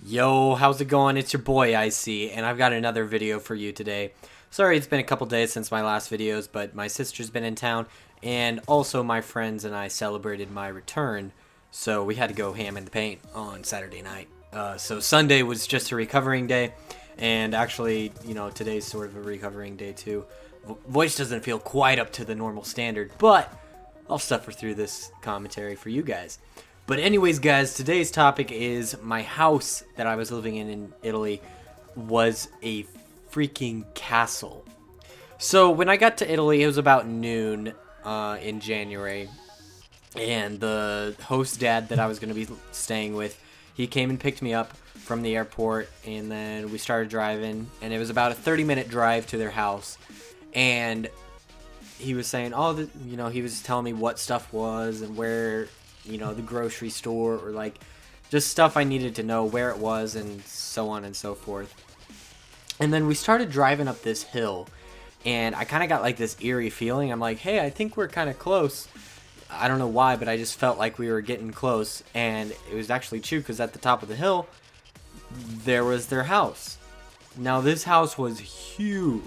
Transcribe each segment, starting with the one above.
Yo, how's it going? It's your boy IC, and I've got another video for you today. Sorry it's been a couple days since my last videos, but my sister's been in town, and also my friends and I celebrated my return, so we had to go ham in the paint on Saturday night. So Sunday was just a recovering day, and actually, today's sort of a recovering day too. Voice doesn't feel quite up to the normal standard, but I'll suffer through this commentary for you guys. But anyways, guys, today's topic is my house that I was living in Italy was a freaking castle. So when I got to Italy, it was about noon in January, and the host dad that I was going to be staying with, he came and picked me up from the airport, and then we started driving, and it was about a 30-minute drive to their house, and he was saying, he was telling me what stuff was and where, the grocery store, or like just stuff I needed to know, where it was, and so on and so forth. And then we started driving up this hill, and I kind of got like this eerie feeling. I'm like, hey, I think we're kind of close. I don't know why, but I just felt like we were getting close, and it was actually true because at the top of the hill, there was their house. Now, this house was huge,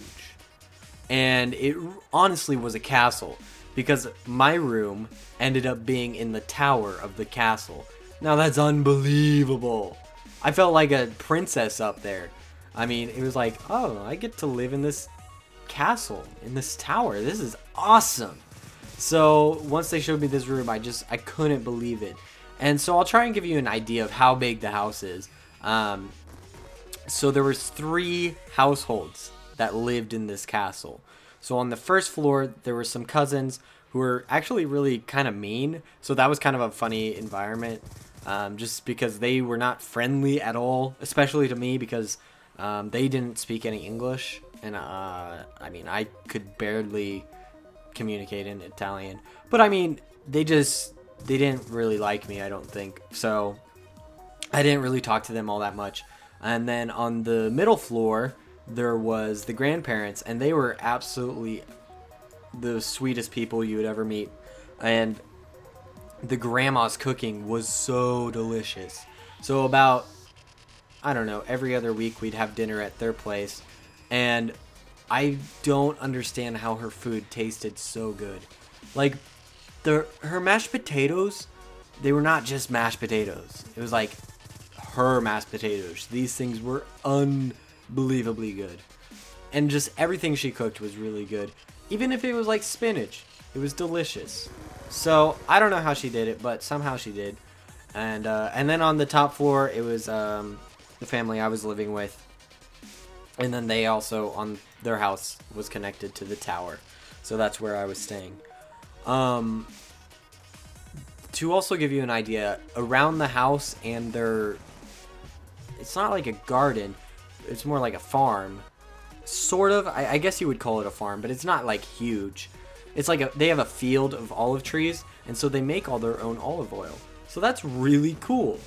and it honestly was a castle because my room ended up being in the tower of the castle. Now, that's unbelievable. I felt like a princess up there. I mean, it was like, oh, I get to live in this castle, in this tower. This is awesome. So once they showed me this room, I couldn't believe it. And so I'll try and give you an idea of how big the house is. So there was 3 households that lived in this castle. So on the first floor, there were some cousins who were actually really kind of mean. So that was kind of a funny environment, just because they were not friendly at all, especially to me because they didn't speak any English. And I could barely communicate in Italian. But I mean, they didn't really like me, I don't think. So I didn't really talk to them all that much. And then on the middle floor, there was the grandparents, and they were absolutely the sweetest people you would ever meet. And the grandma's cooking was so delicious. So about, I don't know, every other week we'd have dinner at their place, and I don't understand how her food tasted so good. Like, her mashed potatoes, they were not just mashed potatoes. It was like her mashed potatoes. These things were unbelievably good. And just everything she cooked was really good. Even if it was like spinach, it was delicious. So I don't know how she did it, but somehow she did. And then on the top floor, it was the family I was living with. And then they also, on their house, was connected to the tower. So that's where I was staying. To also give you an idea, around the house and it's not like a garden, it's more like a farm. Sort of, I guess you would call it a farm, but it's not like huge. It's like they have a field of olive trees, and so they make all their own olive oil. So that's really cool.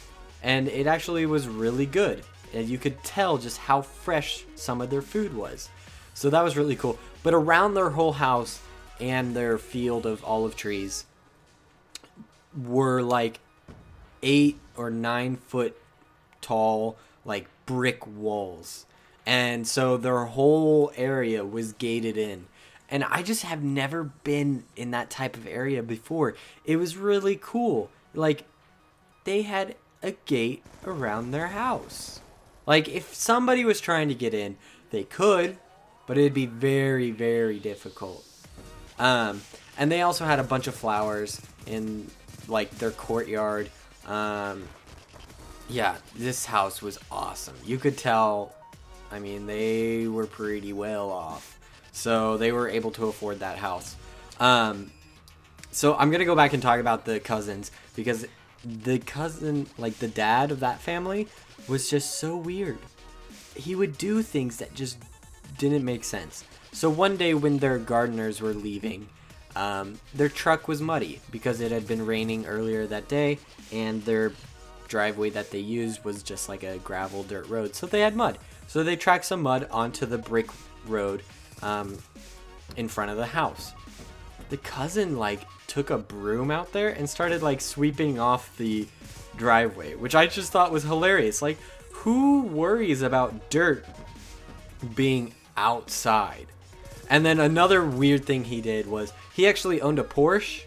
And it actually was really good. And you could tell just how fresh some of their food was. So that was really cool. But around their whole house and their field of olive trees were like 8 or 9 foot tall, like brick walls. And so their whole area was gated in. And I just have never been in that type of area before. It was really cool. Like, they had a gate around their house. Like, if somebody was trying to get in, they could, but it'd be very, very difficult. And they also had a bunch of flowers in, like, their courtyard. Yeah, this house was awesome. You could tell, I mean, they were pretty well off. So they were able to afford that house. So I'm going to go back and talk about the cousins, because the cousin, like the dad of that family, was just so weird. He would do things that just didn't make sense. So one day when their gardeners were leaving, their truck was muddy because it had been raining earlier that day, and their driveway that they used was just like a gravel dirt road, so they had mud. So they tracked some mud onto the brick road in front of the house. The cousin like took a broom out there and started like sweeping off the driveway, which I just thought was hilarious. Like, who worries about dirt being outside? And then another weird thing he did was he actually owned a Porsche,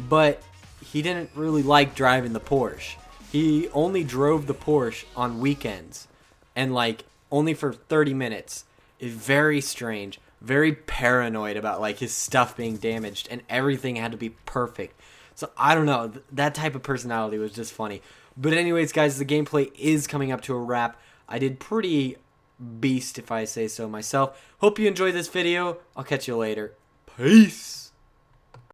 but he didn't really like driving the Porsche. He only drove the Porsche on weekends and like only for 30 minutes. It's very strange, very paranoid about like his stuff being damaged and everything had to be perfect. So I don't know, that type of personality was just funny. But anyways, guys, the gameplay is coming up to a wrap. I did pretty beast, if I say so myself. Hope you enjoyed this video. I'll catch you later. Peace.